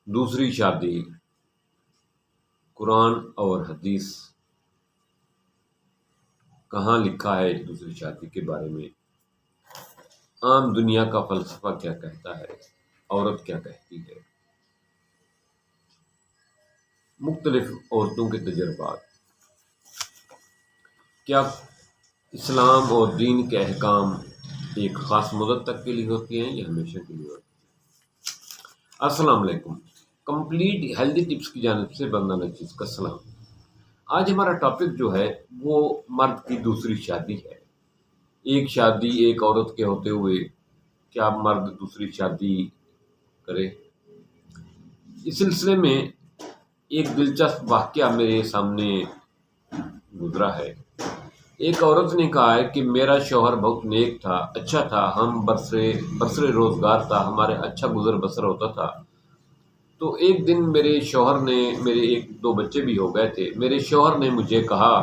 دوسری شادی، قرآن اور حدیث کہاں لکھا ہے دوسری شادی کے بارے میں؟ عام دنیا کا فلسفہ کیا کہتا ہے؟ عورت کیا کہتی ہے؟ مختلف عورتوں کے تجربات۔ کیا اسلام اور دین کے احکام ایک خاص مدت تک کے لیے ہوتی ہیں یا ہمیشہ کے لیے ہوتی ہیں؟ السلام علیکم۔ کمپلیٹ ہیلدی ٹپس کی جانب سے بندہ نچیز کا سلام۔ آج ہمارا ٹاپک جو ہے وہ مرد کی دوسری شادی ہے۔ ایک شادی ایک عورت کے ہوتے ہوئے کیا مرد دوسری شادی کرے؟ اس سلسلے میں ایک دلچسپ واقعہ میرے سامنے گزرا ہے۔ ایک عورت نے کہا ہے کہ میرا شوہر بہت نیک تھا، اچھا تھا، ہم برسر روزگار تھا، ہمارے اچھا گزر بسر ہوتا تھا۔ تو ایک دن میرے شوہر نے، میرے ایک دو بچے بھی ہو گئے تھے، میرے شوہر نے مجھے کہا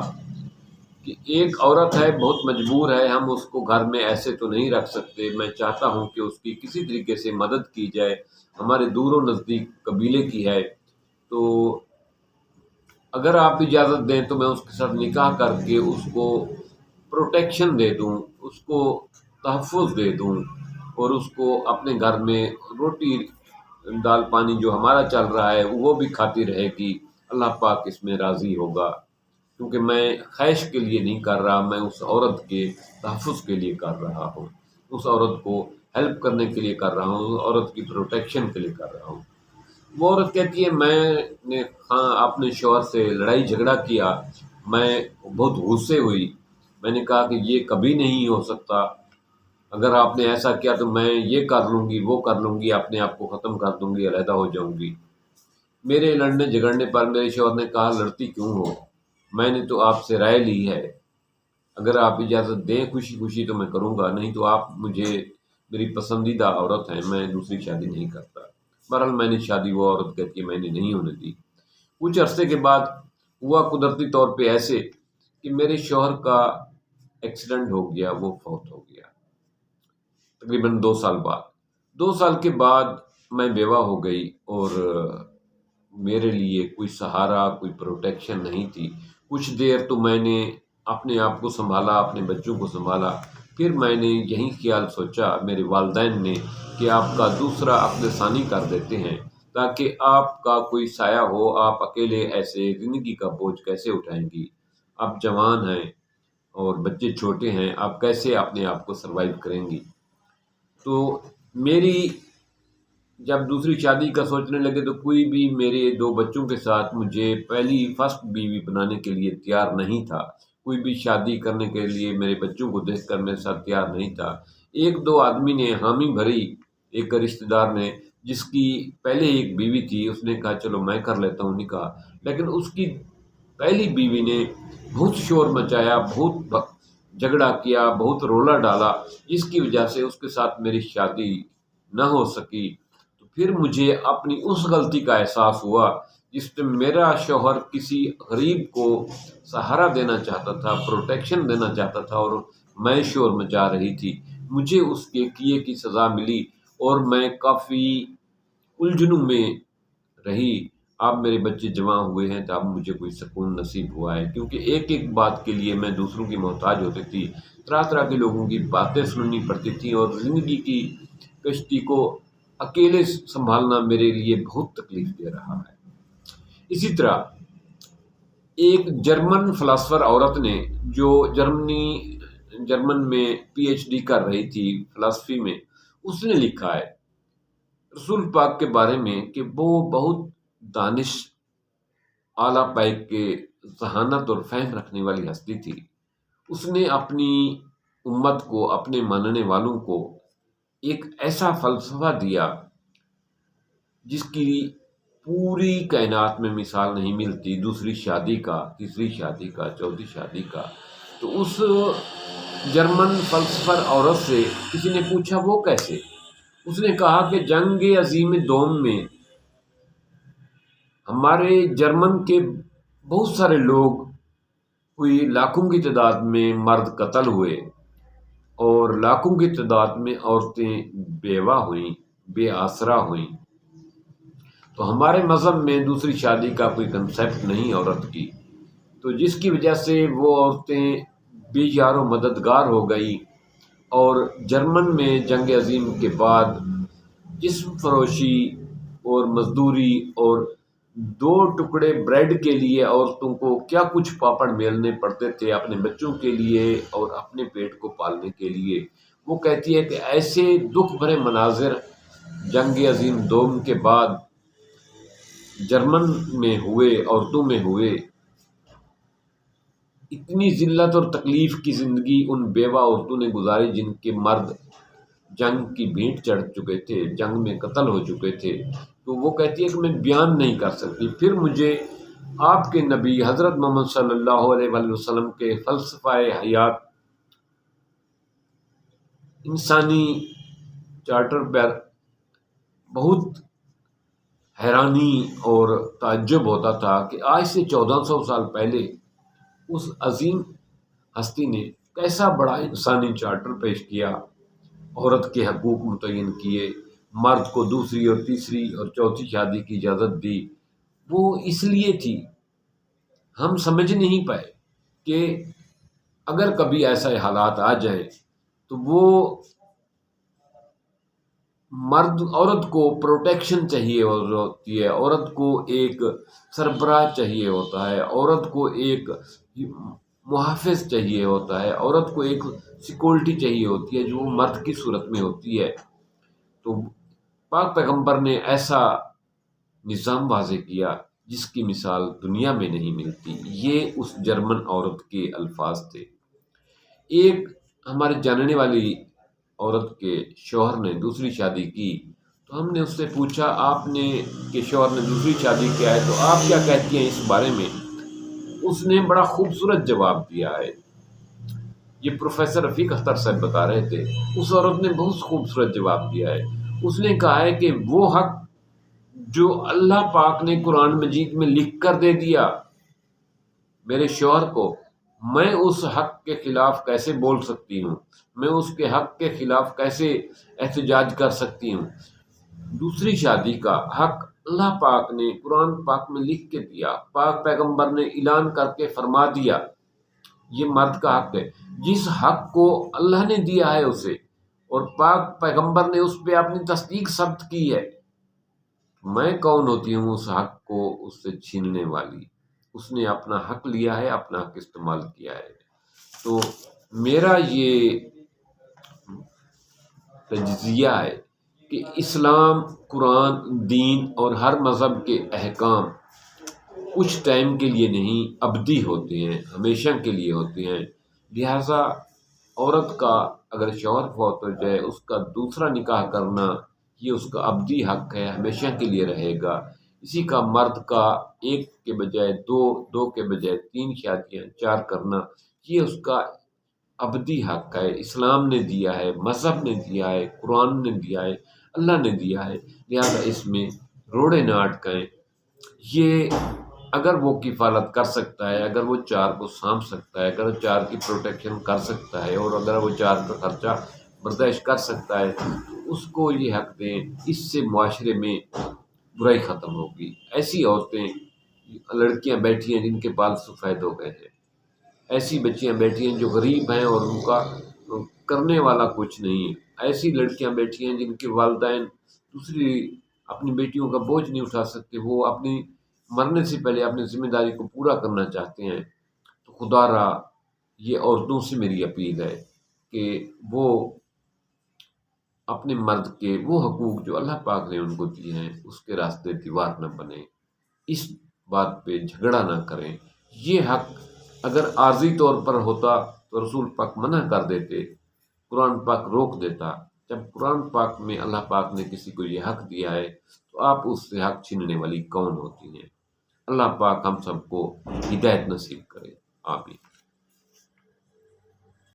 کہ ایک عورت ہے، بہت مجبور ہے، ہم اس کو گھر میں ایسے تو نہیں رکھ سکتے، میں چاہتا ہوں کہ اس کی کسی طریقے سے مدد کی جائے، ہمارے دور و نزدیک قبیلے کی ہے، تو اگر آپ اجازت دیں تو میں اس کے ساتھ نکاح کر کے اس کو پروٹیکشن دے دوں، اس کو تحفظ دے دوں، اور اس کو اپنے گھر میں روٹی دال پانی جو ہمارا چل رہا ہے وہ بھی کھاتی رہے گی، اللہ پاک اس میں راضی ہوگا، کیونکہ میں خواہش کے لیے نہیں کر رہا، میں اس عورت کے تحفظ کے لیے کر رہا ہوں، اس عورت کو ہیلپ کرنے کے لیے کر رہا ہوں، اس عورت کی پروٹیکشن کے لیے کر رہا ہوں۔ وہ عورت کہتی ہے میں نے اپنے شوہر سے لڑائی جھگڑا کیا، میں بہت غصے ہوئی، میں نے کہا کہ یہ کبھی نہیں ہو سکتا، اگر آپ نے ایسا کیا تو میں یہ کر لوں گی، وہ کر لوں گی، اپنے آپ کو ختم کر دوں گی، علیحدہ ہو جاؤں گی۔ میرے لڑنے جھگڑنے پر میرے شوہر نے کہا لڑتی کیوں ہو، میں نے تو آپ سے رائے لی ہے، اگر آپ اجازت دیں خوشی خوشی تو میں کروں گا، نہیں تو آپ مجھے میری پسندیدہ عورت ہیں، میں دوسری شادی نہیں کرتا۔ بہرحال میں نے شادی، وہ عورت کہتی ہے میں نے نہیں ہونے دی۔ کچھ عرصے کے بعد ہوا قدرتی طور پہ ایسے کہ میرے شوہر کا ایکسیڈنٹ ہو گیا، وہ فوت ہو گیا تقریباً 2 سال بعد۔ 2 سال کے بعد میں بیوہ ہو گئی، اور میرے لیے کوئی سہارا، کوئی پروٹیکشن نہیں تھی۔ کچھ دیر تو میں نے اپنے آپ کو سنبھالا، اپنے بچوں کو سنبھالا، پھر میں نے یہی خیال سوچا میرے والدین نے کہ آپ کا دوسرا عقد ثانی کر دیتے ہیں تاکہ آپ کا کوئی سایہ ہو، آپ اکیلے ایسے زندگی کا بوجھ کیسے اٹھائیں گی، آپ جوان ہیں اور بچے چھوٹے ہیں، آپ کیسے اپنے آپ کو سروائیو کریں گی۔ تو میری جب دوسری شادی کا سوچنے لگے تو کوئی بھی میرے 2 بچوں کے ساتھ مجھے فرسٹ بیوی بنانے کے لیے تیار نہیں تھا، کوئی بھی شادی کرنے کے لیے میرے بچوں کو دیکھ کر میرے ساتھ تیار نہیں تھا۔ 1-2 آدمی نے حامی بھری، ایک رشتہ دار نے جس کی پہلے ایک بیوی تھی، اس نے کہا چلو میں کر لیتا ہوں نکاح، لیکن اس کی پہلی بیوی نے بہت شور مچایا، بہت جھگڑا کیا، بہت رولا ڈالا، جس کی وجہ سے اس کے ساتھ میری شادی نہ ہو سکی۔ تو پھر مجھے اپنی اس غلطی کا احساس ہوا جس میں میرا شوہر کسی غریب کو سہارا دینا چاہتا تھا، پروٹیکشن دینا چاہتا تھا، اور میں شور مچا رہی تھی۔ مجھے اس کے کیے کی سزا ملی اور میں کافی الجھنوں میں رہی۔ اب میرے بچے جوان ہوئے ہیں تو اب مجھے کوئی سکون نصیب ہوا ہے، کیونکہ ایک ایک بات کے لیے میں دوسروں کی محتاج ہوتی تھی، طرح طرح کے لوگوں کی باتیں سننی پڑتی تھیں، اور زندگی کی کشتی کو اکیلے سنبھالنا میرے لیے بہت تکلیف دے رہا ہے۔ اسی طرح ایک جرمن فلاسفر عورت نے جو جرمن میں پی ایچ ڈی کر رہی تھی فلسفی میں، اس نے لکھا ہے رسول پاک کے بارے میں کہ وہ بہت دانش، اعلیٰ پائے کے ذہانت اور فہم رکھنے والی ہستی تھی۔ اس نے اپنی امت کو، اپنے ماننے والوں کو ایک ایسا فلسفہ دیا جس کی پوری کائنات میں مثال نہیں ملتی، دوسری شادی کا، تیسری شادی کا، چوتھی شادی کا۔ تو اس جرمن فلسفر عورت سے کسی نے پوچھا وہ کیسے؟ اس نے کہا کہ جنگ عظیم دوم میں ہمارے جرمن کے بہت سارے لوگ ہوئی، لاکھوں کی تعداد میں مرد قتل ہوئے اور لاکھوں کی تعداد میں عورتیں بیوہ ہوئیں، بے آسرا ہوئیں۔ تو تو ہمارے مذہب میں دوسری شادی کا کوئی کنسیپٹ نہیں عورت کی، تو جس کی وجہ سے وہ عورتیں بے یار و مددگار ہو گئی، اور جرمن میں جنگ عظیم کے بعد جسم فروشی اور مزدوری اور 2 ٹکڑے بریڈ کے لیے عورتوں کو کیا کچھ پاپڑ میلنے پڑتے تھے اپنے بچوں کے لیے اور اپنے پیٹ کو پالنے کے لیے۔ وہ کہتی ہے کہ ایسے دکھ بھرے مناظر جنگ عظیم دوم کے بعد جرمن میں ہوئے، عورتوں میں ہوئے۔ اتنی ذلت اور تکلیف کی زندگی ان بیوہ عورتوں نے گزاری جن کے مرد جنگ کی بھینٹ چڑھ چکے تھے، جنگ میں قتل ہو چکے تھے۔ تو وہ کہتی ہے کہ میں بیان نہیں کر سکتی۔ پھر مجھے آپ کے نبی حضرت محمد صلی اللہ علیہ وآلہ وسلم کے فلسفہ حیات انسانی چارٹر پر بہت حیرانی اور تعجب ہوتا تھا کہ آج سے 1400 سال پہلے اس عظیم ہستی نے کیسا بڑا انسانی چارٹر پیش کیا، عورت کے حقوق متعین کیے، مرد کو دوسری اور تیسری اور چوتھی شادی کی اجازت دی۔ وہ اس لیے تھی، ہم سمجھ نہیں پائے کہ اگر کبھی ایسا حالات آ جائیں تو وہ عورت کو پروٹیکشن چاہیے ہوتی ہے، عورت کو ایک سربراہ چاہیے ہوتا ہے، عورت کو ایک محافظ چاہیے ہوتا ہے، عورت کو ایک سیکورٹی چاہیے ہوتی ہے جو مرد کی صورت میں ہوتی ہے۔ تو پاک پیغمبر نے ایسا نظام واضح کیا جس کی مثال دنیا میں نہیں ملتی۔ یہ اس جرمن عورت کے الفاظ تھے۔ ایک ہمارے جاننے والی عورت کے شوہر نے دوسری شادی کی، تو ہم نے اس سے پوچھا آپ نے کہ شوہر نے دوسری شادی کیا ہے تو آپ کیا کہتی ہیں اس بارے میں؟ اس نے بڑا خوبصورت جواب دیا ہے۔ یہ پروفیسر رفیق اختر صاحب بتا رہے تھے، اس عورت نے بہت خوبصورت جواب دیا ہے۔ اس نے کہا ہے کہ وہ حق جو اللہ پاک نے قرآن مجید میں لکھ کر دے دیا میرے شوہر کو، میں اس حق کے خلاف کیسے بول سکتی ہوں، میں اس کے حق کے خلاف کیسے احتجاج کر سکتی ہوں۔ دوسری شادی کا حق اللہ پاک نے قرآن پاک میں لکھ کے دیا، پاک پیغمبر نے اعلان کر کے فرما دیا، یہ مرد کا حق ہے۔ جس حق کو اللہ نے دیا ہے اسے، اور پاک پیغمبر نے اس پہ اپنی تصدیق ثبت کی ہے، میں کون ہوتی ہوں اس حق کو اس سے چھیننے والی؟ اس نے اپنا حق لیا ہے، اپنا حق استعمال کیا ہے۔ تو میرا یہ تجزیہ ہے کہ اسلام، قرآن، دین اور ہر مذہب کے احکام کچھ ٹائم کے لیے نہیں، ابدی ہوتے ہیں، ہمیشہ کے لیے ہوتے ہیں۔ لہٰذا عورت کا اگر شوہر فوت ہو جائے، اس کا دوسرا نکاح کرنا یہ اس کا ابدی حق ہے، ہمیشہ کے لیے رہے گا۔ اسی کا مرد کا 1 کے بجائے 2، 2 کے بجائے 3 شادیاں 4 کرنا یہ اس کا ابدی حق ہے۔ اسلام نے دیا ہے، مذہب نے دیا ہے، قرآن نے دیا ہے، اللہ نے دیا ہے۔ لہٰذا اس میں روڑے نہ اٹکائیں۔ یہ اگر وہ کفالت کر سکتا ہے، اگر وہ 4 کو سانبھ سکتا ہے، اگر وہ 4 کی پروٹیکشن کر سکتا ہے، اور اگر وہ 4 کا خرچہ برداشت کر سکتا ہے تو اس کو یہ حق دیں۔ اس سے معاشرے میں برائی ختم ہوگی۔ ایسی عورتیں، لڑکیاں بیٹھی ہیں جن کے بال سفید ہو گئے ہیں، ایسی بچیاں بیٹھی ہیں جو غریب ہیں اور ان کا کرنے والا کچھ نہیں ہے، ایسی لڑکیاں بیٹھی ہیں جن کے والدین دوسری اپنی بیٹیوں کا بوجھ نہیں اٹھا سکتے، وہ اپنی مرنے سے پہلے اپنی ذمہ داری کو پورا کرنا چاہتے ہیں۔ تو خدا را یہ عورتوں سے میری اپیل ہے کہ وہ اپنے مرد کے وہ حقوق جو اللہ پاک نے ان کو دیے ہیں اس کے راستے دیوار نہ بنیں، اس بات پہ جھگڑا نہ کریں۔ یہ حق اگر عارضی طور پر ہوتا تو رسول پاک منع کر دیتے، قرآن پاک روک دیتا۔ جب قرآن پاک میں اللہ پاک نے کسی کو یہ حق دیا ہے تو آپ اس سے حق چھیننے والی کون ہوتی ہیں؟ اللہ پاک ہم سب کو ہدایت نصیب کرے، آمین۔